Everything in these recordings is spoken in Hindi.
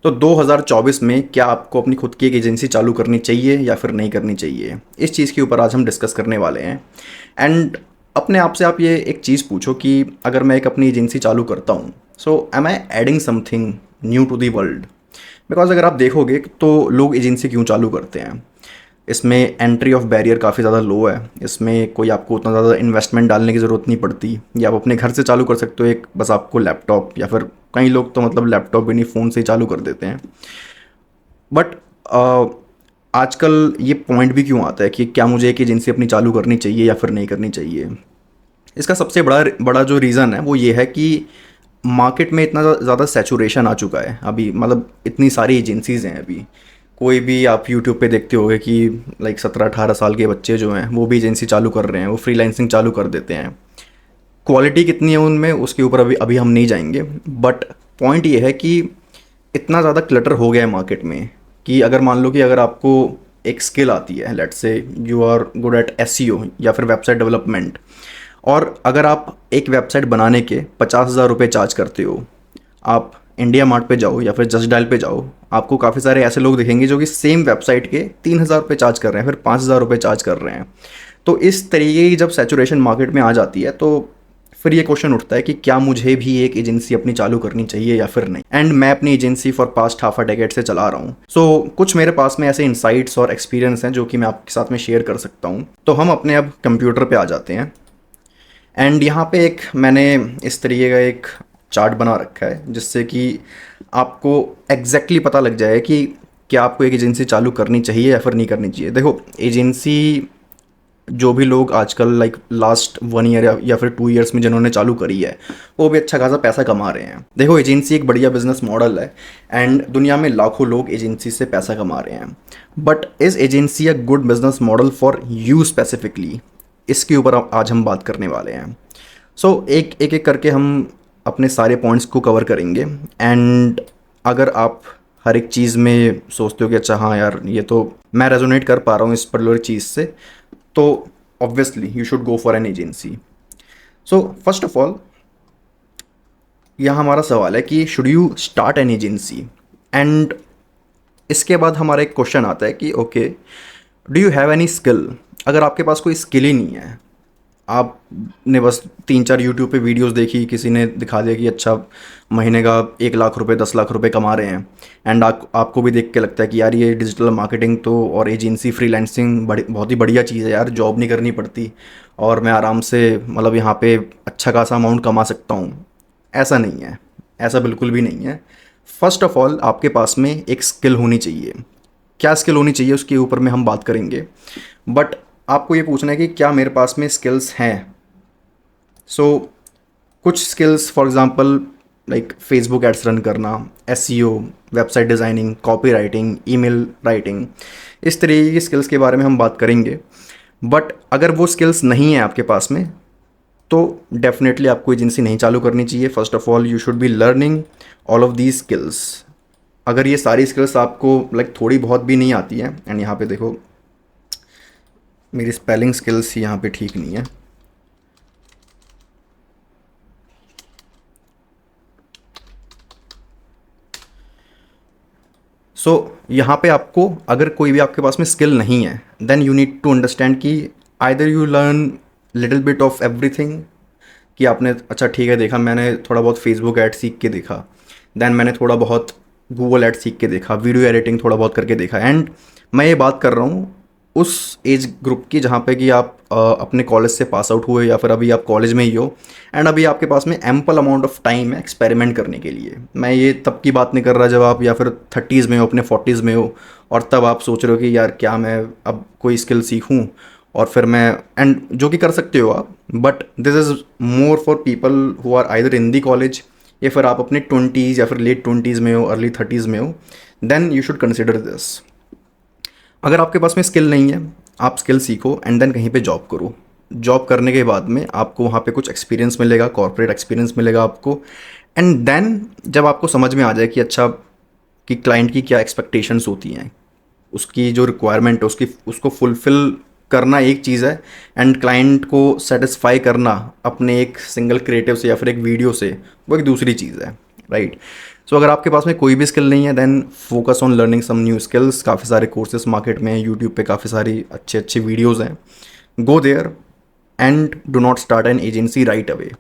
तो 2024 में क्या आपको अपनी खुद की एक एजेंसी चालू करनी चाहिए या फिर नहीं करनी चाहिए, इस चीज़ के ऊपर आज हम डिस्कस करने वाले हैं। एंड अपने आप से आप ये एक चीज़ पूछो कि अगर मैं एक अपनी एजेंसी चालू करता हूँ, so am I adding something new to the world. Because अगर आप देखोगे तो लोग एजेंसी क्यों चालू करते हैं, इसमें एंट्री ऑफ बैरियर काफ़ी ज़्यादा लो है। इसमें कोई आपको उतना ज़्यादा इन्वेस्टमेंट डालने की ज़रूरत नहीं पड़ती, या आप अपने घर से चालू कर सकते हो। एक बस आपको लैपटॉप, या फिर कई लोग तो मतलब लैपटॉप भी नहीं, फ़ोन से ही चालू कर देते हैं। बट आजकल ये पॉइंट भी क्यों आता है कि क्या मुझे एक एजेंसी अपनी चालू करनी चाहिए या फिर नहीं करनी चाहिए। इसका सबसे बड़ा बड़ा जो रीज़न है वो ये है कि मार्केट में इतना ज़्यादा सैचुरेशन आ चुका है अभी। मतलब इतनी सारी एजेंसीज़ हैं अभी। कोई भी आप यूट्यूब पे देखते होगे कि लाइक 17-18 साल के बच्चे जो हैं वो भी एजेंसी चालू कर रहे हैं, वो फ्रीलांसिंग चालू कर देते हैं। क्वालिटी कितनी है उनमें उसके ऊपर अभी अभी हम नहीं जाएंगे। बट पॉइंट ये है कि इतना ज़्यादा क्लटर हो गया है मार्केट में कि अगर मान लो कि अगर आपको एक स्किल आती है, let's say you are good at SEO या फिर वेबसाइट डेवलपमेंट, और अगर आप एक वेबसाइट बनाने के 50,000 रुपये चार्ज करते हो, आप इंडिया मार्ट पे जाओ या फिर जस्ट डायल पे जाओ, आपको काफ़ी सारे ऐसे लोग दिखेंगे जो कि सेम वेबसाइट के 3,000 रुपये चार्ज कर रहे हैं, फिर 5,000 रुपये चार्ज कर रहे हैं। तो इस तरीके की जब सैचुरेशन मार्केट में आ जाती है तो फिर ये क्वेश्चन उठता है कि क्या मुझे भी एक एजेंसी अपनी चालू करनी चाहिए या फिर नहीं। एंड मैं अपनी agency for past half a decade से चला रहा हूँ। सो कुछ मेरे पास में ऐसे इंसाइट्स और एक्सपीरियंस हैं जो कि मैं आपके साथ में शेयर कर सकता हूँ। तो हम अपने अब कंप्यूटर पे आ जाते हैं। एंड यहाँ पे एक मैंने इस तरीके का एक चार्ट बना रखा है जिससे कि आपको एग्जैक्टली पता लग जाए कि क्या आपको एक एजेंसी चालू करनी चाहिए या फिर नहीं करनी चाहिए। देखो, एजेंसी जो भी लोग आजकल लाइक लास्ट 1 ईयर या फिर 2 ईयर्स में जिन्होंने चालू करी है वो भी अच्छा खासा पैसा कमा रहे हैं। देखो, एजेंसी एक बढ़िया बिजनेस मॉडल है एंड दुनिया में लाखों लोग एजेंसी से पैसा कमा रहे हैं। But is agency a good business model for you specifically, इसके ऊपर आज हम बात करने वाले हैं। सो एक एक एक करके हम अपने सारे पॉइंट्स को कवर करेंगे। एंड अगर आप हर एक चीज़ में सोचते हो कि अच्छा हाँ यार ये तो मैं रेजोनेट कर पा रहा हूँ इस पर्टिकुलर चीज़ से, तो obviously you should go for an agency. So first of all यहाँ हमारा सवाल है कि should you start an agency. And इसके बाद हमारा एक क्वेश्चन आता है कि okay, do you have any skill. अगर आपके पास कोई स्किल ही नहीं है, आपने बस 3-4 यूट्यूब पे वीडियोस देखी, किसी ने दिखा दिया कि अच्छा महीने का 1 लाख रुपए 10 लाख रुपए कमा रहे हैं, एंड आपको भी देख के लगता है कि यार ये डिजिटल मार्केटिंग तो और एजेंसी फ्रीलांसिंग बहुत ही बढ़िया चीज़ है यार, जॉब नहीं करनी पड़ती और मैं आराम से मतलब यहाँ पे अच्छा खासा अमाउंट कमा सकता हूँ। ऐसा नहीं है, ऐसा बिल्कुल भी नहीं है। फर्स्ट ऑफ ऑल आपके पास में एक स्किल होनी चाहिए। क्या स्किल होनी चाहिए उसके ऊपर में हम बात करेंगे। बट आपको ये पूछना है कि क्या मेरे पास में स्किल्स हैं। सो कुछ skills for example like Facebook ads run करना, SEO, website designing, copy writing, email writing, इस तरीके की स्किल्स के बारे में हम बात करेंगे। बट अगर वो स्किल्स नहीं है आपके पास में तो डेफिनेटली आपको एजेंसी नहीं चालू करनी चाहिए। First of all you should be learning all of these skills. अगर ये सारी स्किल्स आपको लाइक थोड़ी बहुत भी नहीं आती हैं, एंड यहाँ पे देखो मेरी स्पेलिंग स्किल्स यहाँ पे ठीक नहीं है। सो यहाँ पे आपको अगर कोई भी आपके पास में स्किल नहीं है then you need to understand कि either you learn little bit of everything, कि आपने अच्छा ठीक है देखा, मैंने थोड़ा बहुत फेसबुक ऐड सीख के देखा, देन मैंने थोड़ा बहुत गूगल ऐड सीख के देखा, वीडियो एडिटिंग थोड़ा बहुत करके देखा। एंड मैं ये बात कर रहा हूँ उस एज ग्रुप की जहाँ पे कि आप अपने कॉलेज से पास आउट हुए या फिर अभी आप कॉलेज में ही हो एंड अभी आपके पास में एम्पल अमाउंट ऑफ टाइम है एक्सपेरिमेंट करने के लिए। मैं ये तब की बात नहीं कर रहा जब आप या फिर 30s में हो, अपने 40s में हो, और तब आप सोच रहे हो कि यार क्या मैं अब कोई स्किल सीखूं और फिर मैं, एंड जो कि कर सकते हो आप, but this is more for people who are either in the college या फिर आप अपने 20s या फिर लेट 20s में हो, अर्ली 30s में हो, then you should consider this. अगर आपके पास में स्किल नहीं है, आप स्किल सीखो एंड देन कहीं पे जॉब करो। जॉब करने के बाद में आपको वहाँ पे कुछ एक्सपीरियंस मिलेगा, कॉर्पोरेट एक्सपीरियंस मिलेगा आपको। एंड देन जब आपको समझ में आ जाए कि अच्छा कि क्लाइंट की क्या एक्सपेक्टेशंस होती हैं, उसकी जो रिक्वायरमेंट है उसकी उसको फुलफ़िल करना एक चीज़ है, एंड क्लाइंट को सेटिस्फाई करना अपने एक सिंगल क्रिएटिव से या फिर एक वीडियो से वो एक दूसरी चीज़ है, राइट। सो अगर आपके पास में कोई भी स्किल नहीं है then focus on learning some new skills. काफ़ी सारे कोर्सेज मार्केट में हैं, यूट्यूब पे काफ़ी सारी अच्छे अच्छे वीडियोज़ हैं। Go there and do not start an agency right away.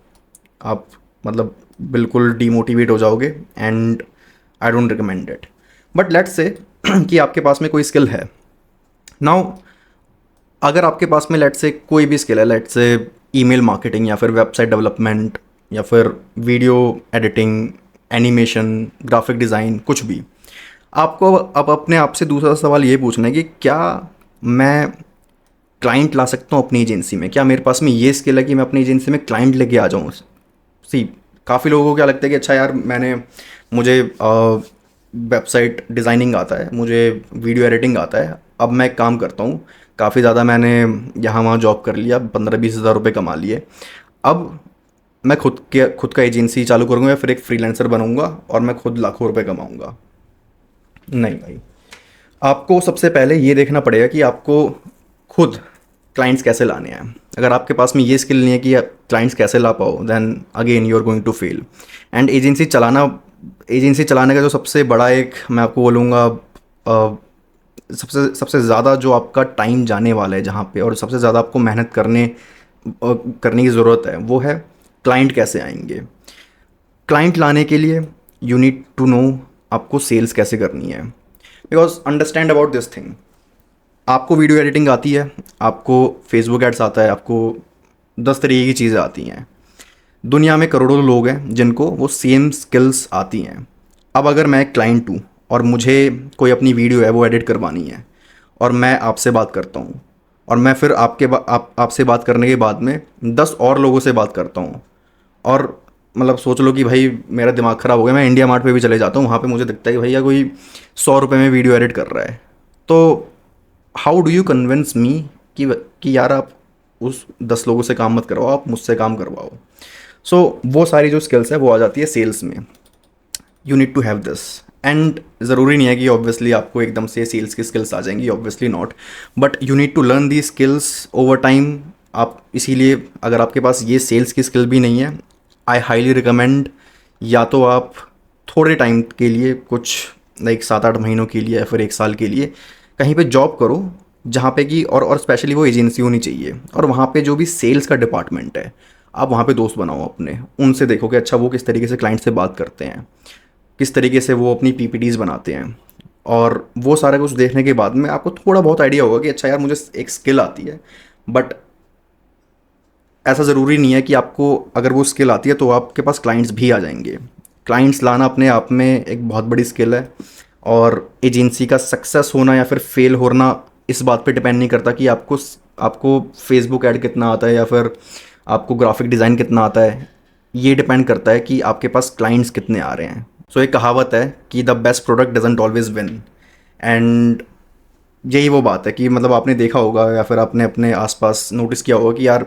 आप मतलब बिल्कुल डीमोटिवेट हो जाओगे and I don't recommend it. But let's say कि आपके पास में कोई स्किल है नाउ। अगर आपके पास में लेट्स से कोई भी स्किल है, लेट्स से ईमेल मार्केटिंग या फिर वेबसाइट डेवलपमेंट या फिर video editing, animation, graphic design, कुछ भी, आपको अब अपने आप से दूसरा सवाल ये पूछना है कि क्या मैं क्लाइंट ला सकता हूँ अपनी एजेंसी में? क्या मेरे पास में ये स्किल है कि मैं अपनी एजेंसी में क्लाइंट लेके आ जाऊँ? सी काफ़ी लोगों को क्या लगता है कि अच्छा यार मुझे वेबसाइट डिज़ाइनिंग आता है, मुझे वीडियो एडिटिंग आता है, अब मैं एक काम करता हूँ, काफ़ी ज़्यादा मैंने यहाँ वहाँ जॉब कर लिया, 15-20 हज़ार रुपये कमा लिए, अब मैं खुद का एजेंसी चालू करूँगा या फिर एक फ्रीलांसर बनूँगा और मैं खुद लाखों रुपए कमाऊँगा। नहीं भाई, आपको सबसे पहले ये देखना पड़ेगा कि आपको खुद क्लाइंट्स कैसे लाने हैं। अगर आपके पास में ये स्किल नहीं है कि क्लाइंट्स कैसे ला पाओ then again you are going to fail. And agency चलाने का जो सबसे बड़ा एक मैं आपको बोलूँगा सबसे सबसे ज़्यादा जो आपका टाइम जाने वाला है जहाँ पे, और सबसे ज़्यादा आपको मेहनत करने की ज़रूरत है, वो है क्लाइंट कैसे आएंगे। क्लाइंट लाने के लिए यू नीड टू नो आपको सेल्स कैसे करनी है। Because understand about this thing, आपको वीडियो एडिटिंग आती है, आपको फेसबुक एड्स आता है, आपको 10 तरीके की चीज़ें आती हैं। दुनिया में करोड़ों लोग हैं जिनको वो सेम स्किल्स आती हैं। अब अगर मैं एक क्लाइंट हूँ और मुझे कोई अपनी वीडियो है वो एडिट करवानी है और मैं आपसे बात करता हूँ और मैं फिर आपसे बात करने के बाद में 10 और लोगों से बात करता हूँ, और मतलब सोच लो कि भाई मेरा दिमाग ख़राब हो गया, मैं इंडिया मार्ट पे भी चले जाता हूँ, वहाँ पे मुझे दिखता है कि भैया कोई 100 रुपये में वीडियो एडिट कर रहा है। तो how do you convince me कि यार आप उस 10 लोगों से काम मत करवाओ, आप मुझसे काम करवाओ। सो वो सारी जो स्किल्स है वो आ जाती है सेल्स में। You need to have this. And ज़रूरी नहीं है कि ऑब्वियसली आपको एकदम से सेल्स की स्किल्स आ जाएंगी, obviously not, but you need to learn the skills over time. आप इसीलिए अगर आपके पास ये सेल्स की स्किल भी नहीं है, आई हाईली रिकमेंड या तो आप थोड़े टाइम के लिए कुछ लाइक 7-8 महीनों के लिए या फिर 1 साल के लिए कहीं पे जॉब करो जहाँ पे कि और स्पेशली वो एजेंसी होनी चाहिए, और वहाँ पे जो भी सेल्स का डिपार्टमेंट है आप वहाँ पे दोस्त बनाओ अपने, उनसे देखो कि अच्छा वो किस तरीके से क्लाइंट से बात करते हैं, किस तरीके से वो अपनी पीपीटीज़ बनाते हैं, और वो सारा कुछ देखने के बाद में आपको थोड़ा बहुत आइडिया होगा कि अच्छा यार मुझे एक स्किल आती है। बट ऐसा ज़रूरी नहीं है कि आपको अगर वो स्किल आती है तो आपके पास क्लाइंट्स भी आ जाएंगे। क्लाइंट्स लाना अपने आप में एक बहुत बड़ी स्किल है, और एजेंसी का सक्सेस होना या फिर फेल होना इस बात पे डिपेंड नहीं करता कि आपको फेसबुक ऐड कितना आता है या फिर आपको ग्राफिक डिज़ाइन कितना आता है। ये डिपेंड करता है कि आपके पास क्लाइंट्स कितने आ रहे हैं। सो एक कहावत है कि the best product doesn't always win. And यही वो बात है कि मतलब आपने देखा होगा या फिर आपने अपने आसपास नोटिस किया होगा कि यार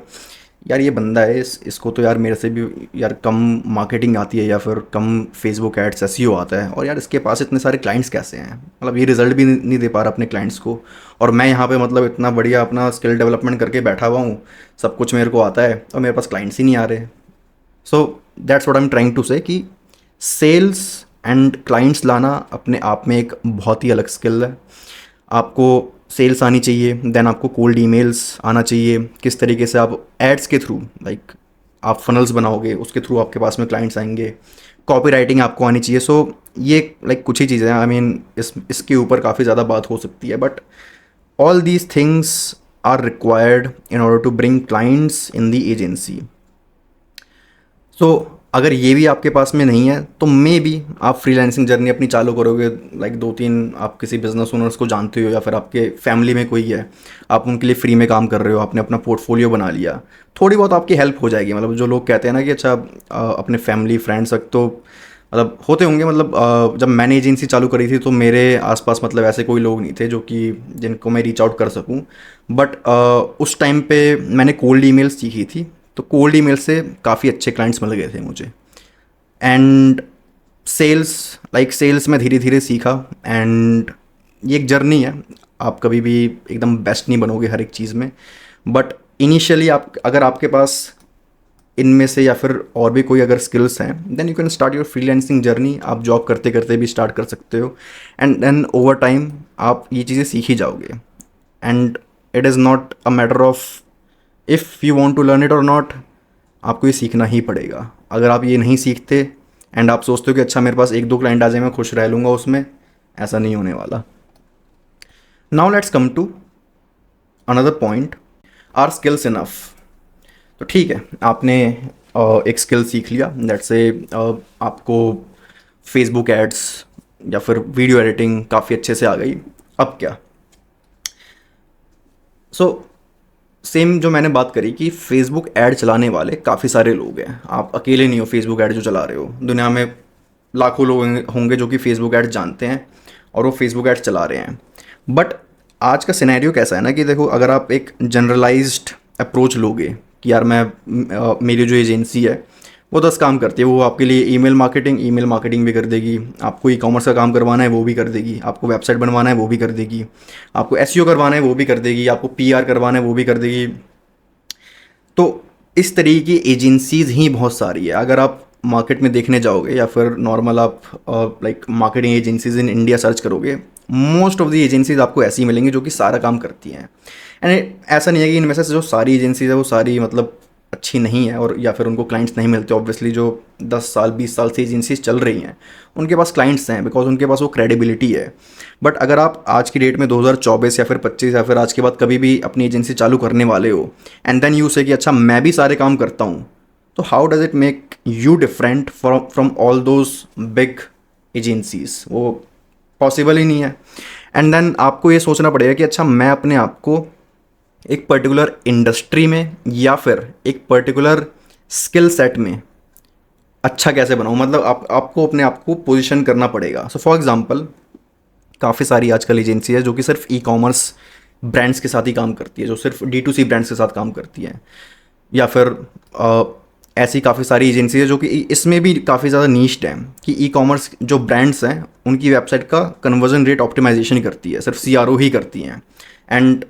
यार ये बंदा है, इसको तो यार मेरे से भी यार कम मार्केटिंग आती है या फिर कम फेसबुक एड्स एसईओ आता है, और यार इसके पास इतने सारे क्लाइंट्स कैसे हैं, मतलब ये रिजल्ट भी नहीं दे पा रहा अपने क्लाइंट्स को, और मैं यहाँ पे मतलब इतना बढ़िया अपना स्किल डेवलपमेंट करके बैठा हुआ हूँ, सब कुछ मेरे को आता है और मेरे पास क्लाइंट्स ही नहीं आ रहे। So that's what I am trying to say कि सेल्स एंड क्लाइंट्स लाना अपने आप में एक बहुत ही अलग स्किल है। आपको सेल्स आनी चाहिए, देन आपको कोल्ड ईमेल्स आना चाहिए, किस तरीके से आप एड्स के थ्रू लाइक आप फनल्स बनाओगे उसके थ्रू आपके पास में क्लाइंट्स आएंगे, कॉपी राइटिंग आपको आनी चाहिए। सो ये लाइक कुछ ही चीज़ें हैं, आई मीन इसके ऊपर काफ़ी ज़्यादा बात हो सकती है, but all these things are required in order to bring clients in the agency. So अगर ये भी आपके पास में नहीं है तो मे बी आप फ्रीलांसिंग जर्नी अपनी चालू करोगे, लाइक 2-3 आप किसी बिजनेस ओनर्स को जानते हो या फिर आपके फैमिली में कोई है, आप उनके लिए फ्री में काम कर रहे हो, आपने अपना पोर्टफोलियो बना लिया, थोड़ी बहुत आपकी हेल्प हो जाएगी। मतलब जो लोग कहते हैं ना कि अच्छा अपने फैमिली फ्रेंड्स तक तो मतलब होते होंगे, मतलब जब मैंने एजेंसी चालू करी थी तो मेरे आसपास मतलब ऐसे कोई लोग नहीं थे जो कि जिनको मैं रीच आउट कर सकूं, बट उस टाइम पे मैंने कोल्ड ईमेल्स सीखी थी, तो कोल्ड ईमेल से काफ़ी अच्छे क्लाइंट्स मिल गए थे मुझे। एंड सेल्स में धीरे धीरे सीखा, एंड ये एक जर्नी है, आप कभी भी एकदम बेस्ट नहीं बनोगे हर एक चीज़ में, बट इनिशियली आप अगर आपके पास इनमें से या फिर और भी कोई अगर स्किल्स हैं, then you can start your freelancing journey. आप जॉब करते करते भी स्टार्ट कर सकते हो, एंड देन ओवर टाइम आप ये चीज़ें सीख ही जाओगे। And it is not a matter of if you want to learn it और नॉट, आपको ये सीखना ही पड़ेगा। अगर आप ये नहीं सीखते एंड आप सोचते हो कि अच्छा मेरे पास एक दो क्लाइंट आ जाए मैं खुश रह लूँगा उसमें, ऐसा नहीं होने वाला। Now let's come to another point, are skills enough. तो ठीक है, आपने एक स्किल सीख लिया, दैट्स से आपको फेसबुक एड्स या फिर वीडियो एडिटिंग काफ़ी अच्छे से आ गई। अब क्या? सो सेम जो मैंने बात करी कि फेसबुक ऐड चलाने वाले काफ़ी सारे लोग हैं, आप अकेले नहीं हो फेसबुक ऐड जो चला रहे हो। दुनिया में लाखों लोग होंगे जो कि फेसबुक ऐड जानते हैं और वो फेसबुक ऐड चला रहे हैं। बट आज का सिनेरियो कैसा है ना कि देखो, अगर आप एक जनरलाइज्ड अप्रोच लोगे कि यार मैं मेरी जो एजेंसी है वो 10 काम करती है, वो आपके लिए ईमेल मार्केटिंग भी कर देगी, आपको ई कॉमर्स का काम करवाना है वो भी कर देगी, आपको वेबसाइट बनवाना है वो भी कर देगी, आपको एसईओ करवाना है वो भी कर देगी, आपको पीआर करवाना है वो भी कर देगी। तो इस तरीके की एजेंसीज़ ही बहुत सारी है। अगर आप मार्केट में देखने जाओगे या फिर नॉर्मल आप like marketing agencies in India search करोगे, मोस्ट ऑफ द एजेंसीज आपको ऐसी मिलेंगी जो कि सारा काम करती हैं। एंड ऐसा नहीं है कि इनमें से जो सारी एजेंसीज है वो सारी मतलब अच्छी नहीं है और या फिर उनको क्लाइंट्स नहीं मिलते। ऑब्वियसली जो 10 साल 20 साल से एजेंसीज चल रही हैं उनके पास क्लाइंट्स हैं, बिकॉज उनके पास वो क्रेडिबिलिटी है। बट अगर आप आज की डेट में 2024 या फिर 25 या फिर आज के बाद कभी भी अपनी एजेंसी चालू करने वाले हो एंड देन यू से कि अच्छा मैं भी सारे काम करता हूँ, तो how does it make you different from all those big agencies? वो पॉसिबल ही नहीं है। एंड देन आपको ये सोचना पड़ेगा कि अच्छा मैं अपने आप को एक पर्टिकुलर इंडस्ट्री में या फिर एक पर्टिकुलर स्किल सेट में अच्छा कैसे बनाऊँ, मतलब आपको अपने आप को पोजीशन करना पड़ेगा। सो फॉर एग्जांपल काफ़ी सारी आजकल एजेंसी है जो कि सिर्फ ई कॉमर्स ब्रांड्स के साथ ही काम करती है, जो सिर्फ D2C ब्रांड्स के साथ काम करती है, या फिर ऐसी काफ़ी सारी एजेंसी है जो कि इसमें भी काफ़ी ज़्यादा नीश्ड है कि ई कॉमर्स जो ब्रांड्स हैं उनकी वेबसाइट का कन्वर्जन रेट ऑप्टिमाइजेशन करती है, सिर्फ CRO ही करती हैं। एंड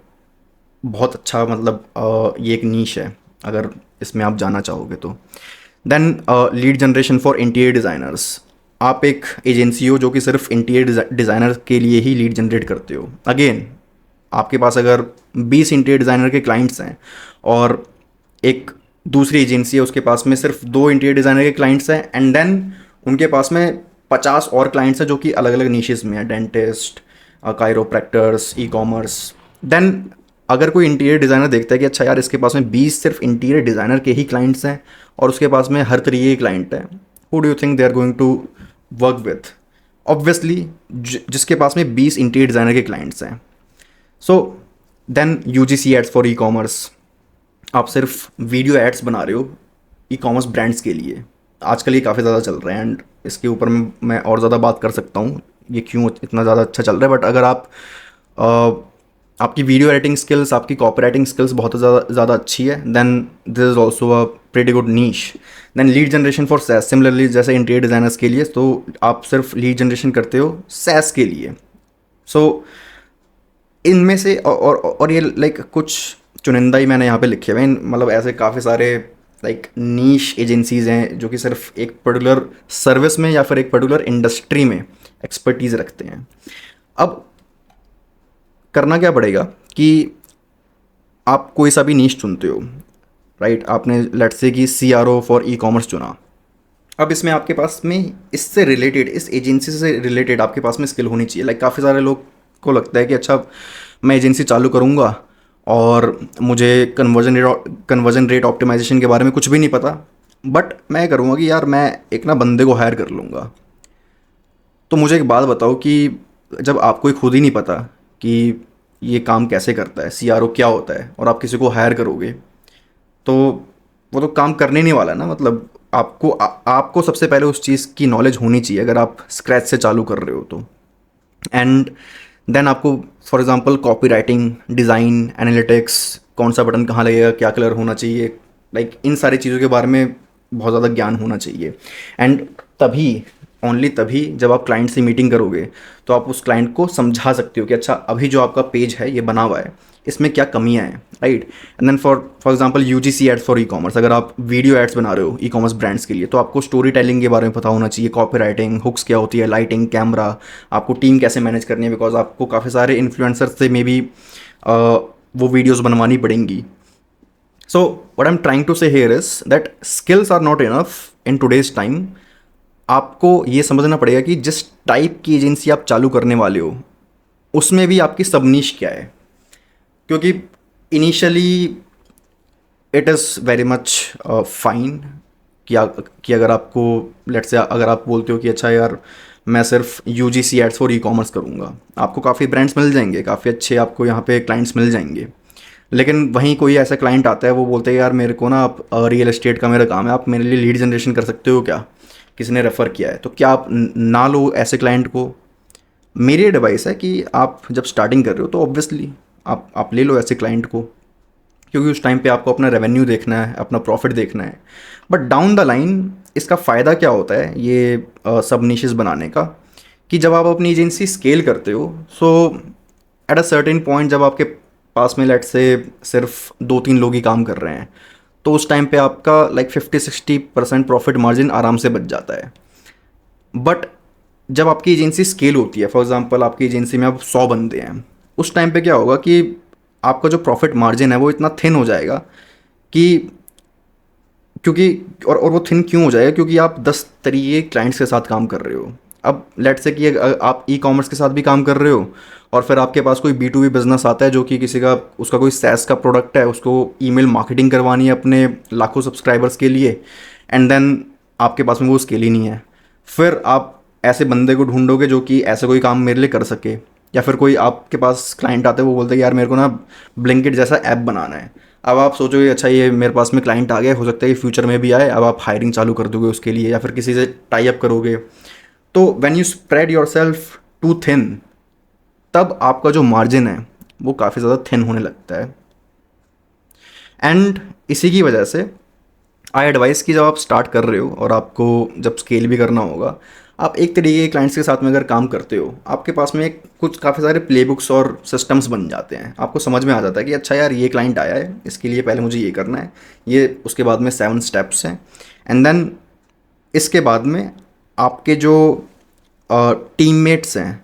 बहुत अच्छा मतलब ये एक नीश है अगर इसमें आप जाना चाहोगे तो। Then lead generation for interior designers, आप एक एजेंसी हो जो कि सिर्फ इंटीरियर डिज़ाइनर के लिए ही लीड जनरेट करते हो। अगेन आपके पास अगर 20 इंटीरियर डिज़ाइनर के क्लाइंट्स हैं और एक दूसरी एजेंसी है उसके पास में सिर्फ 2 इंटीरियर डिज़ाइनर के क्लाइंट्स हैं, एंड देन उनके पास में 50 और क्लाइंट्स हैं जो कि अलग अलग नीशेस में है, dentist, chiropractors, ecommerce. Then अगर कोई इंटीरियर डिज़ाइनर देखता है कि अच्छा यार इसके पास में 20 सिर्फ इंटीरियर डिज़ाइनर के ही क्लाइंट्स हैं और उसके पास में हर तरीके के क्लाइंट हैं, who do you think they are going to work with? Obviously जिसके पास में 20 इंटीरियर डिज़ाइनर के क्लाइंट्स हैं। So then UGC ads for ecommerce, आप सिर्फ वीडियो एड्स बना रहे हो ई कॉमर्स ब्रांड्स के लिए, आजकल ये काफ़ी ज़्यादा चल रहे हैं एंड इसके ऊपर मैं और ज़्यादा बात कर सकता हूँ ये क्यों इतना ज़्यादा अच्छा चल रहा है। बट अगर आप आपकी वीडियो एडिटिंग स्किल्स, आपकी कॉपीराइटिंग स्किल्स बहुत ज़्यादा अच्छी है, then this is also a pretty good niche. Then lead generation for SaaS, similarly जैसे इंटीरियर डिज़ाइनर्स के लिए, तो आप सिर्फ लीड जनरेशन करते हो सैस के लिए। सो इनमें से और ये लाइक कुछ चुनिंदा ही मैंने यहाँ पे लिखे हुए हैं, मतलब ऐसे काफ़ी सारे लाइक नीश एजेंसीज़ हैं जो कि सिर्फ एक पर्टिकुलर सर्विस में या फिर एक पर्टिकुलर इंडस्ट्री में एक्सपर्टीज़ रखते हैं। अब करना क्या पड़ेगा कि आप कोई सा भी नीश चुनते हो, राइट? आपने लेट्स से कि CRO फॉर ई कॉमर्स चुना। अब इसमें आपके पास में इससे रिलेटेड, इस एजेंसी से रिलेटेड आपके पास में स्किल होनी चाहिए। लाइक काफ़ी सारे लोग को लगता है कि अच्छा मैं एजेंसी चालू करूँगा और मुझे कन्वर्जन रेट ऑप्टिमाइजेशन के बारे में कुछ भी नहीं पता, बट मैं करूँगा कि यार मैं एक ना बंदे को हायर कर लूँगा। तो मुझे एक बात बताओ कि जब आपको ही खुद ही नहीं पता कि ये काम कैसे करता है, CRO क्या होता है, और आप किसी को हायर करोगे तो वो तो काम करने नहीं वाला ना। मतलब आपको सबसे पहले उस चीज़ की नॉलेज होनी चाहिए अगर आप स्क्रैच से चालू कर रहे हो तो। एंड देन आपको for example copy writing, design, analytics, कौन सा बटन कहाँ लगेगा, क्या कलर होना चाहिए, लाइक इन सारी चीज़ों के बारे में बहुत ज़्यादा ज्ञान होना चाहिए। एंड तभी ओनली तभी जब आप क्लाइंट से मीटिंग करोगे तो आप उस क्लाइंट को समझा सकते हो कि अच्छा अभी जो आपका पेज है ये बना हुआ है, इसमें क्या कमियां हैं, right. And then for example UGC ads for ecommerce, अगर आप वीडियो एड्स बना रहे हो ई कॉमर्स ब्रांड्स के लिए तो आपको स्टोरी टेलिंग के बारे में पता होना चाहिए, कॉपी राइटिंग, हुक्स क्या होती है, लाइटिंग, कैमरा, आपको टीम कैसे मैनेज करनी है, बिकॉज आपको काफ़ी सारे इन्फ्लुएंसर से मे बी वो वीडियोज़ बनवानी पड़ेंगी। So what I'm trying to say here is that skills are not enough in today's time. आपको ये समझना पड़ेगा कि जिस टाइप की एजेंसी आप चालू करने वाले हो उसमें भी आपकी सब नीश क्या है, क्योंकि initially it is very much fine कि अगर आपको लेट्स से अगर आप बोलते हो कि अच्छा यार मैं सिर्फ UGC ads for ecommerce करूँगा, आपको काफ़ी ब्रांड्स मिल जाएंगे, काफ़ी अच्छे आपको यहाँ पे क्लाइंट्स मिल जाएंगे। लेकिन वहीं कोई ऐसा क्लाइंट आता है वो बोलते हैं यार मेरे को ना आप रियल एस्टेट का मेरा काम है, आप मेरे लिए लीड जनरेशन कर सकते हो क्या, किसी ने रेफ़र किया है, तो क्या आप ना लो ऐसे क्लाइंट को। मेरी एडवाइस है कि आप जब स्टार्टिंग कर रहे हो तो ऑब्वियसली आप ले लो ऐसे क्लाइंट को, क्योंकि उस टाइम पे आपको अपना रेवेन्यू देखना है, अपना प्रॉफिट देखना है। बट डाउन द लाइन इसका फ़ायदा क्या होता है ये सब निशेस बनाने का, कि जब आप अपनी एजेंसी स्केल करते हो सो एट अ सर्टेन पॉइंट जब आपके पास में लेट से सिर्फ 2-3 लोग ही काम कर रहे हैं तो उस टाइम पे आपका लाइक 50-60% प्रॉफिट मार्जिन आराम से बच जाता है। बट जब आपकी एजेंसी स्केल होती है, फॉर एग्जांपल आपकी एजेंसी में अब 100 बंदे हैं, उस टाइम पे क्या होगा कि आपका जो प्रॉफिट मार्जिन है वो इतना थिन हो जाएगा कि क्योंकि और वो थिन क्यों हो जाएगा, क्योंकि आप 10 तरीके क्लाइंट्स के साथ काम कर रहे हो। अब लेट से कि आप ई कॉमर्स के साथ भी काम कर रहे हो और फिर आपके पास कोई B2B बिजनेस आता है जो कि किसी का उसका कोई सैस का प्रोडक्ट है, उसको ईमेल मार्केटिंग करवानी है अपने लाखों सब्सक्राइबर्स के लिए, एंड देन आपके पास में वो स्केल ही नहीं है। फिर आप ऐसे बंदे को ढूंढोगे जो कि ऐसा कोई काम मेरे लिए कर सके, या फिर कोई आपके पास क्लाइंट आते हैं वो बोलते हैं यार मेरे को ना ब्लिंकिट जैसा ऐप बनाना है। अब आप सोचोगे अच्छा ये मेरे पास में क्लाइंट आ गया, हो सकता है कि फ्यूचर में भी आए, अब आप हायरिंग चालू कर दोगे उसके लिए या फिर किसी से टाई अप करोगे। तो when you spread yourself too thin तब आपका जो मार्जिन है वो काफ़ी ज़्यादा थिन होने लगता है। एंड इसी की वजह से आई एडवाइस कि जब आप स्टार्ट कर रहे हो और आपको जब स्केल भी करना होगा, आप एक तरीके के क्लाइंट्स के साथ में अगर काम करते हो, आपके पास में कुछ काफ़ी सारे प्लेबुक्स और सिस्टम्स बन जाते हैं। आपको समझ में आ जाता है कि अच्छा यार ये क्लाइंट आया है, इसके लिए पहले मुझे ये करना है, ये उसके बाद में 7 स्टेप्स हैं, एंड देन इसके बाद में आपके जो टीममेट्स हैं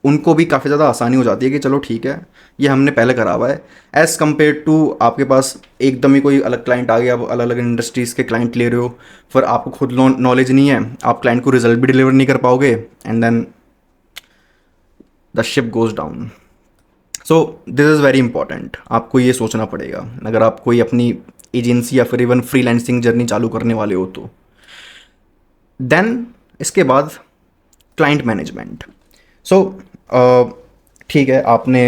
उनको भी काफ़ी ज़्यादा आसानी हो जाती है कि चलो ठीक है ये हमने पहले करा हुआ है, एज़ कम्पेयर टू आपके पास एकदम ही कोई अलग क्लाइंट आ गया, आप अलग अलग इंडस्ट्रीज़ के क्लाइंट ले रहे हो, फिर आपको खुद नॉलेज नहीं है, आप क्लाइंट को रिजल्ट भी डिलीवर नहीं कर पाओगे, and then the ship goes down. So this is very important, आपको ये सोचना पड़ेगा अगर आप कोई अपनी एजेंसी या फिर इवन फ्रीलांसिंग जर्नी चालू करने वाले हो तो। देन इसके बाद क्लाइंट मैनेजमेंट। सो ठीक है, आपने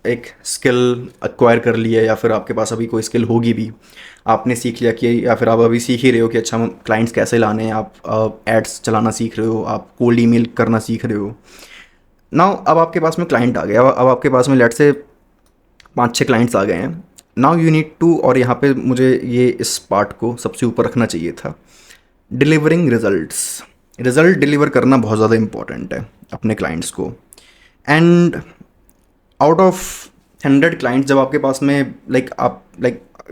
एक स्किल एक्वायर कर लिया या फिर आपके पास अभी कोई स्किल होगी भी, आपने सीख लिया कि या फिर आप अभी सीख ही रहे हो कि अच्छा क्लाइंट्स कैसे लाने हैं, आप एड्स चलाना सीख रहे हो, आप कोल्ड ईमेल करना सीख रहे हो। नाउ अब आपके पास में क्लाइंट आ गया, अब आपके पास में लेट से 5-6 क्लाइंट्स आ गए हैं। नाउ यू नीड टू, और यहाँ पे मुझे ये इस पार्ट को सबसे ऊपर रखना चाहिए था, डिलीवरिंग रिजल्ट्स। रिजल्ट डिलीवर करना बहुत ज़्यादा इंपॉर्टेंट है अपने क्लाइंट्स को। एंड आउट ऑफ 100 क्लाइंट्स जब आपके पास में आप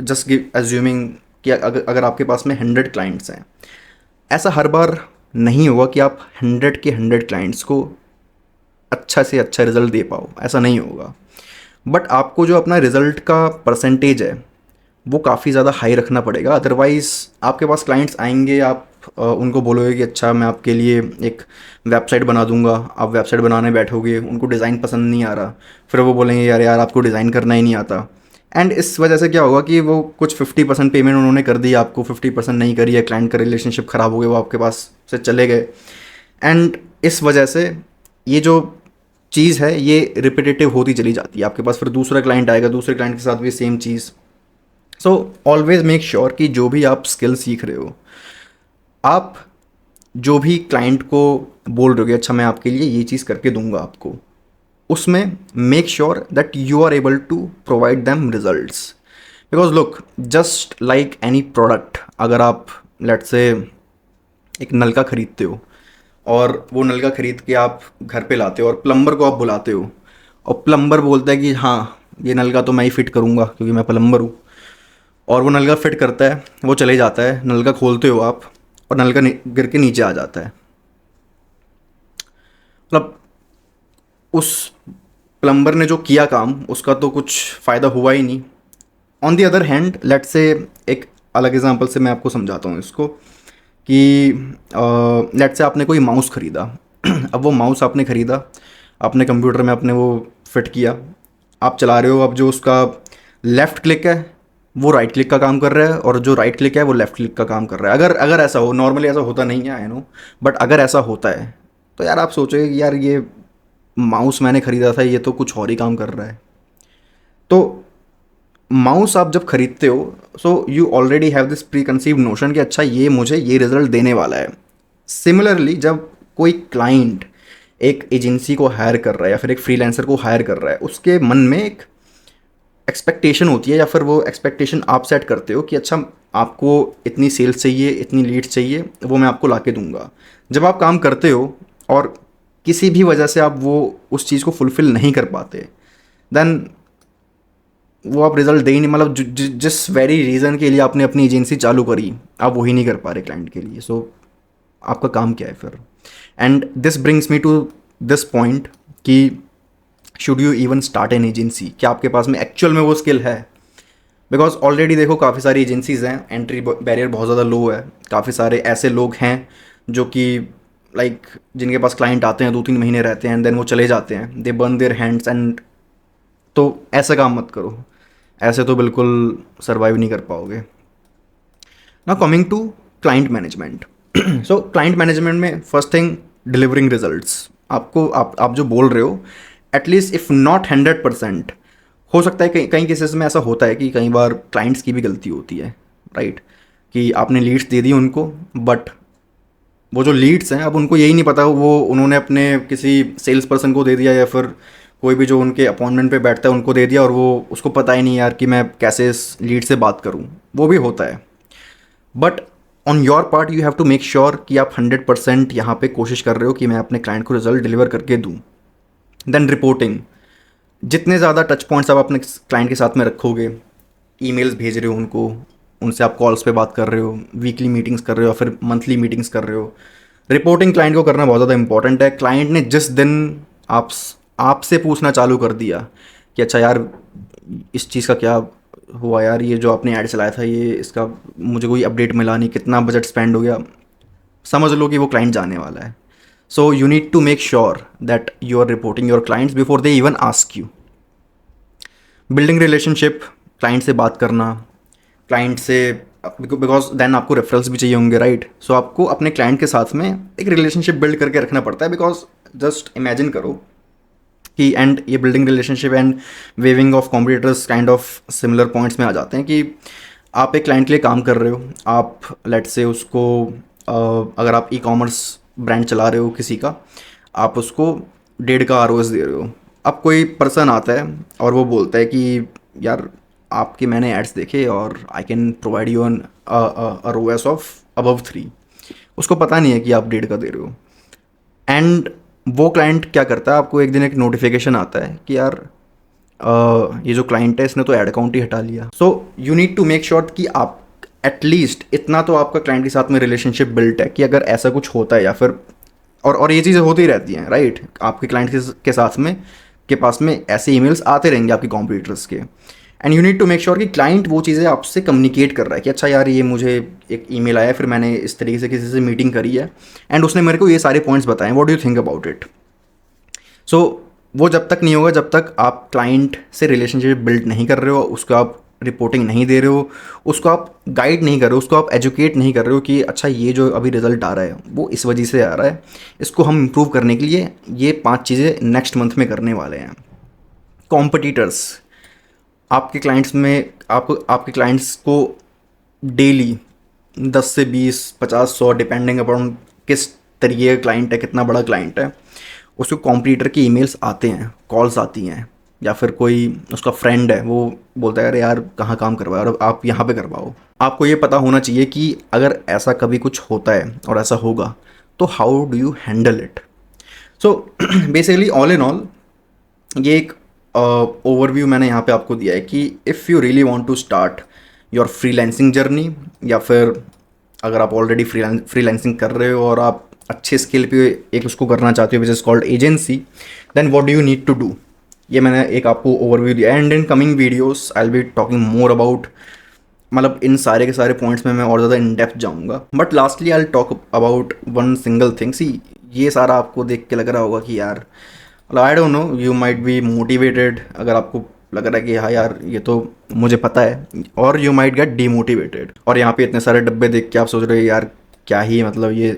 जस्ट गिव एज्यूमिंग कि अगर आपके पास में 100 क्लाइंट्स हैं, ऐसा हर बार नहीं होगा कि आप 100 के 100 क्लाइंट्स को अच्छा से अच्छा रिज़ल्ट दे पाओ, ऐसा नहीं होगा। बट आपको जो अपना रिज़ल्ट का परसेंटेज है वो काफ़ी ज़्यादा हाई रखना पड़ेगा, अदरवाइज़ आपके पास क्लाइंट्स आएंगे, आप उनको बोलोगे कि अच्छा मैं आपके लिए एक वेबसाइट बना दूंगा, आप वेबसाइट बनाने बैठोगे, उनको डिज़ाइन पसंद नहीं आ रहा, फिर वो बोलेंगे यार यार आपको डिज़ाइन करना ही नहीं आता। एंड इस वजह से क्या होगा कि वो कुछ 50% पेमेंट उन्होंने कर दी, आपको 50% नहीं करी है, क्लाइंट का रिलेशनशिप ख़राब हो गया, वो आपके पास से चले गए। एंड इस वजह से ये जो चीज़ है ये रिपीटेटिव होती चली जाती है, आपके पास फिर दूसरा क्लाइंट आएगा, दूसरे क्लाइंट के साथ भी सेम चीज़। सो ऑलवेज मेक श्योर कि जो भी आप स्किल सीख रहे हो, आप जो भी क्लाइंट को बोल रहे हो कि अच्छा मैं आपके लिए ये चीज़ करके दूंगा आपको, उसमें make sure that you are able to provide them results. Because look, just like any product, अगर आप लेट्स से एक नलका खरीदते हो और वो नलका ख़रीद के आप घर पे लाते हो और प्लम्बर को आप बुलाते हो, और प्लम्बर बोलता है कि हाँ ये नलका तो मैं ही फिट करूँगा क्योंकि मैं प्लम्बर हूँ, और वो नलका फिट करता है, वो चले जाता है, नलका खोलते हो आप और नलका गिर के नीचे आ जाता है। मतलब उस प्लम्बर ने जो किया काम उसका तो कुछ फ़ायदा हुआ ही नहीं। On the other hand let's say, एक अलग एग्जांपल से मैं आपको समझाता हूँ इसको कि लेट्स से आपने कोई माउस ख़रीदा। अब वो माउस आपने ख़रीदा, अपने कंप्यूटर में आपने वो फिट किया, आप चला रहे हो, अब जो उसका लेफ़्ट क्लिक है वो राइट क्लिक का काम कर रहा है और जो राइट क्लिक है वो लेफ़्ट क्लिक का काम कर रहा है। अगर अगर ऐसा हो, नॉर्मली ऐसा होता नहीं है आई नो, बट अगर ऐसा होता है तो यार आप सोचोगे कि यार ये माउस मैंने ख़रीदा था, ये तो कुछ और ही काम कर रहा है। तो माउस आप जब खरीदते हो, so you already have this pre conceive notion कि अच्छा ये मुझे ये रिज़ल्ट देने वाला है। सिमिलरली जब कोई क्लाइंट एक एजेंसी को हायर कर रहा है या फिर एक फ्रीलांसर को हायर कर रहा है, उसके मन में एक एक्सपेक्टेशन होती है, या फिर वो एक्सपेक्टेशन आप सेट करते हो कि अच्छा आपको इतनी सेल्स चाहिए, इतनी लीड्स चाहिए, वो मैं आपको ला के दूंगा। जब आप काम करते हो और किसी भी वजह से आप वो उस चीज़ को फुलफ़िल नहीं कर पाते, देन वो आप रिजल्ट दे ही नहीं, मतलब जिस वेरी रीज़न के लिए आपने अपनी एजेंसी चालू करी आप वही नहीं कर पा रहे क्लाइंट के लिए। सो आपका काम क्या है फिर? And this brings me to this point कि should you even start an agency? क्या आपके पास में एक्चुअल में वो स्किल है? बिकॉज ऑलरेडी देखो काफ़ी सारी एजेंसीज़ हैं, एंट्री बैरियर बहुत ज़्यादा लो है, काफ़ी सारे ऐसे लोग हैं जो कि लाइक जिनके पास क्लाइंट आते हैं 2-3 महीने रहते हैं एंड देन वो चले जाते हैं, दे बर्न देयर हैंड्स एंड। तो ऐसा काम मत करो, ऐसे तो बिल्कुल सर्वाइव नहीं कर पाओगे। ना coming to client management. So client management में फर्स्ट थिंग डिलीवरिंग रिजल्ट्स। आपको आप जो बोल रहे हो एटलीस्ट इफ़ नॉट 100%, हो सकता है कई कई केसेस में ऐसा होता है कि कई बार क्लाइंट्स की भी गलती होती है, राइट? कि आपने लीड्स दे दी उनको, बट वो जो लीड्स हैं अब उनको यही नहीं पता वो उन्होंने अपने किसी सेल्स पर्सन को दे दिया या फिर कोई भी जो उनके अपॉइंटमेंट पे बैठता है उनको दे दिया, और वो उसको पता ही नहीं यार कि मैं कैसे इस लीड से बात करूं। वो भी होता है, but on your part you have to make sure कि आप 100% यहाँ पे कोशिश कर रहे हो कि मैं अपने क्लाइंट को रिजल्ट डिलीवर करके दूँ। देन रिपोर्टिंग, जितने ज़्यादा टच पॉइंट्स आप अपने क्लाइंट के साथ में रखोगे, ईमेल्स भेज रहे हो उनको, उनसे आप कॉल्स पे बात कर रहे हो, वीकली मीटिंग्स कर रहे हो, फिर मंथली मीटिंग्स कर रहे हो, रिपोर्टिंग क्लाइंट को करना बहुत ज़्यादा इंपॉर्टेंट है। क्लाइंट ने जिस दिन आप आपसे पूछना चालू कर दिया कि अच्छा यार इस चीज़ का क्या हुआ यार, ये जो आपने ऐड चलाया था ये इसका मुझे कोई अपडेट मिला नहीं, कितना बजट स्पेंड हो गया, समझ लो कि वो क्लाइंट जाने वाला है। So you need to make sure that you are reporting your clients before they even ask you. Building relationship, client से बात करना, क्लाइंट से, बिकॉज देन आपको रेफरल्स भी चाहिए होंगे, राइट? सो आपको अपने क्लाइंट के साथ में एक रिलेशनशिप बिल्ड करके रखना पड़ता है, बिकॉज जस्ट इमेजिन करो कि एंड ये building relationship and waving off competitors kind of similar points में आ जाते हैं कि आप एक क्लाइंट के लिए काम कर रहे हो, आप लेट से उसको अगर आप ई कॉमर्स ब्रांड चला रहे हो किसी का, आप उसको 1.5 का ROS दे रहे हो। अब कोई पर्सन आता है और वो बोलता है कि यार आपके मैंने एड्स देखे और I can provide you an ROS of above 3। उसको पता नहीं है कि आप 1.5 का दे रहे हो, एंड वो क्लाइंट क्या करता है, आपको एक दिन एक नोटिफिकेशन आता है कि यार ये जो क्लाइंट है इसने तो ऐड अकाउंट ही हटा लिया। So you need to make sure कि आप एटलीस्ट इतना तो आपका क्लाइंट के साथ में रिलेशनशिप बिल्ट है कि अगर ऐसा कुछ होता है या फिर और ये चीज़ें होती रहती हैं, राइट? आपके क्लाइंट के साथ में के पास में ऐसे ईमेल्स आते रहेंगे आपके कॉम्पिटिटर्स के, and you need to make sure कि क्लाइंट वो चीज़ें आपसे कम्युनिकेट कर रहा है कि अच्छा यार ये मुझे एक ईमेल आया, फिर मैंने इस तरीके से किसी से मीटिंग करी है एंड उसने मेरे को ये सारे पॉइंट्स बताए, what do you think about it? So वो जब तक नहीं होगा जब तक आप क्लाइंट से रिलेशनशिप बिल्ड नहीं कर रहे हो, उसको आप रिपोर्टिंग नहीं दे रहे हो, उसको आप गाइड नहीं कर रहे हो, उसको आप एजुकेट नहीं कर रहे हो कि अच्छा ये जो अभी रिजल्ट आ रहा है वो इस वजह से आ रहा है, इसको हम इम्प्रूव करने के लिए ये 5 चीज़ें नेक्स्ट मंथ में करने वाले हैं। कॉम्पिटिटर्स, आपके क्लाइंट्स में आपके क्लाइंट्स को डेली 10 से 20, 50, 100 डिपेंडिंग अपॉन किस तरीके का क्लाइंट है, कितना बड़ा क्लाइंट है, उसको कॉम्पिटिटर की ईमेल्स आते हैं, कॉल्स आती हैं, या फिर कोई उसका फ्रेंड है वो बोलता है अरे यार कहाँ काम करवाओ और आप यहाँ पे करवाओ। आपको ये पता होना चाहिए कि अगर ऐसा कभी कुछ होता है और ऐसा होगा तो how do you handle it? So basically all in all ये एक ओवरव्यू मैंने यहाँ पे आपको दिया है कि if you really want to start your freelancing journey, या फिर अगर आप ऑलरेडी फ्रीलांसिंग कर रहे हो और आप अच्छे स्किल पे एक उसको करना चाहते हो which is called agency, then what do you need to do, ये मैंने एक आपको ओवरव्यू दिया। And in coming videos I will be talking more about, मतलब इन सारे के सारे पॉइंट्स में मैं और ज़्यादा इन डेप्थ जाऊँगा। But lastly I will talk about one single thing. See, ये सारा आपको देख के लग रहा होगा कि यार, I don't know, you might be motivated, अगर आपको लग रहा है कि हाँ यार ये तो मुझे पता है, और यू माइट गेट डीमोटिवेटेड। और यहाँ पे इतने सारे डब्बे देख के आप सोच रहे हो यार क्या ही मतलब ये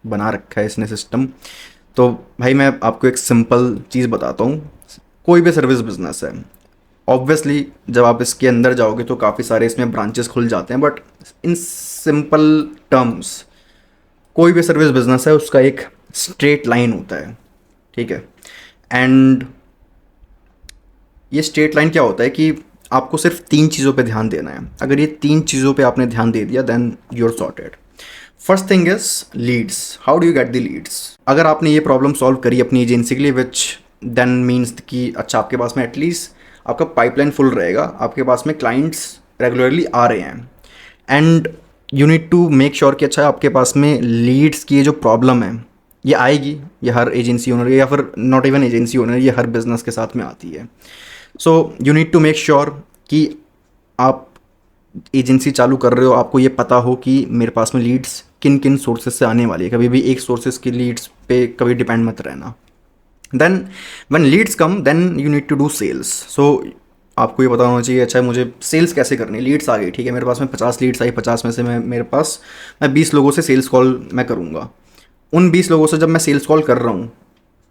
बना रखा है इसने सिस्टम। तो भाई मैं आपको एक सिंपल चीज़ बताता हूँ। कोई भी सर्विस बिजनेस है, ऑब्वियसली जब आप इसके अंदर जाओगे तो काफ़ी सारे इसमें ब्रांचेस खुल जाते हैं, बट इन सिंपल टर्म्स कोई भी सर्विस बिजनेस है उसका एक स्ट्रेट लाइन होता है, ठीक है। एंड ये स्ट्रेट लाइन क्या होता है कि आपको सिर्फ 3 चीज़ों पे ध्यान देना है। अगर ये 3 चीज़ों पे आपने ध्यान दे दिया then you're sorted. First thing is leads. How do you get the leads? अगर आपने ये प्रॉब्लम सॉल्व करी अपनी एजेंसी के लिए, विच देन मीन्स कि अच्छा आपके पास में एटलीस्ट आपका पाइपलाइन फुल रहेगा, आपके पास में क्लाइंट्स रेगुलरली आ रहे हैं, and you need to make sure कि अच्छा आपके पास में लीड्स की ये जो प्रॉब्लम है ये आएगी, ये हर एजेंसी ओनर या फिर नॉट इवन एजेंसी ओनर, ये हर बिजनेस के साथ में आती है। So you need to make sure कि आप एजेंसी चालू कर रहे हो, आपको ये पता हो कि मेरे पास में लीड्स किन किन सोर्सेज से आने वाली है। कभी भी एक सोर्सेज की लीड्स पे कभी डिपेंड मत रहना। Then when leads come then you need to do sales. So आपको ये पता होना चाहिए अच्छा मुझे सेल्स कैसे करनी है। लीड्स आ गई, ठीक है, मेरे पास में 50 लीड्स आई, 50 में से मैं 20 लोगों से सेल्स कॉल मैं करूँगा। उन 20 लोगों से जब मैं सेल्स कॉल कर रहा हूँ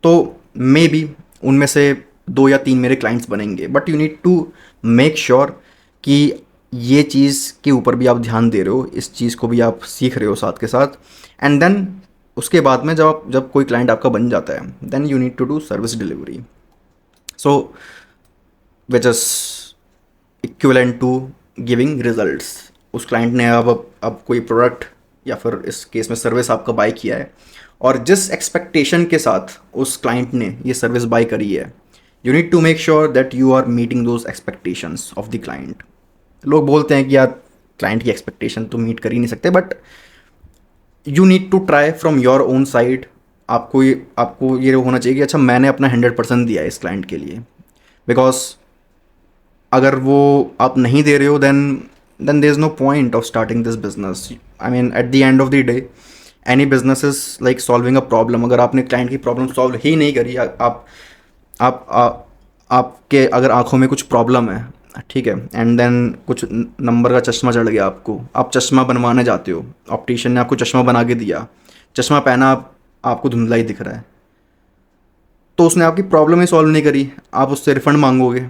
तो मे बी उनमें से 2 या 3 मेरे क्लाइंट्स बनेंगे, but you need to make sure कि ये चीज़ के ऊपर भी आप ध्यान दे रहे हो, इस चीज़ को भी आप सीख रहे हो साथ के साथ। एंड देन उसके बाद में जब कोई क्लाइंट आपका बन जाता है then you need to do service delivery. So which is equivalent to giving results. उस क्लाइंट ने अब कोई प्रोडक्ट या फिर इस केस में सर्विस आपका बाय किया है, और जिस एक्सपेक्टेशन के साथ उस क्लाइंट ने ये सर्विस बाय करी है, you need to make sure that you are meeting those expectations of the client. लोग बोलते हैं कि यार क्लाइंट की एक्सपेक्टेशन तो मीट कर ही नहीं सकते, but you need to try from your own side. आपको ये होना चाहिए कि अच्छा मैंने अपना 100% दिया है इस क्लाइंट के लिए, बिकॉज अगर वो आप नहीं दे रहे हो then there's no point of starting this business. I mean at the end of the day any business is like solving a problem. अगर आपने क्लाइंट की प्रॉब्लम सॉल्व ही नहीं करी, आपके अगर आंखों में कुछ प्रॉब्लम है, ठीक है, एंड देन कुछ नंबर का चश्मा चढ़ गया आपको, आप चश्मा बनवाने जाते हो, ऑप्टिशियन ने आपको चश्मा बना के दिया, चश्मा पहना, आपको धुंधला ही दिख रहा है, तो उसने आपकी प्रॉब्लम ही सॉल्व नहीं करी, आप उससे रिफंड मांगोगे।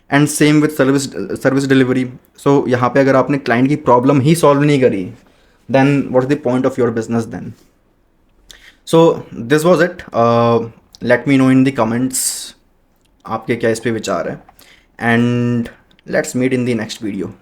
And same with service delivery. So यहाँ पे अगर आपने क्लाइंट की प्रॉब्लम ही सॉल्व नहीं करी then what is the point of your business then? So this was it. Let me know in the comments आपके क्या इस पे विचार है, and let's meet in the next video.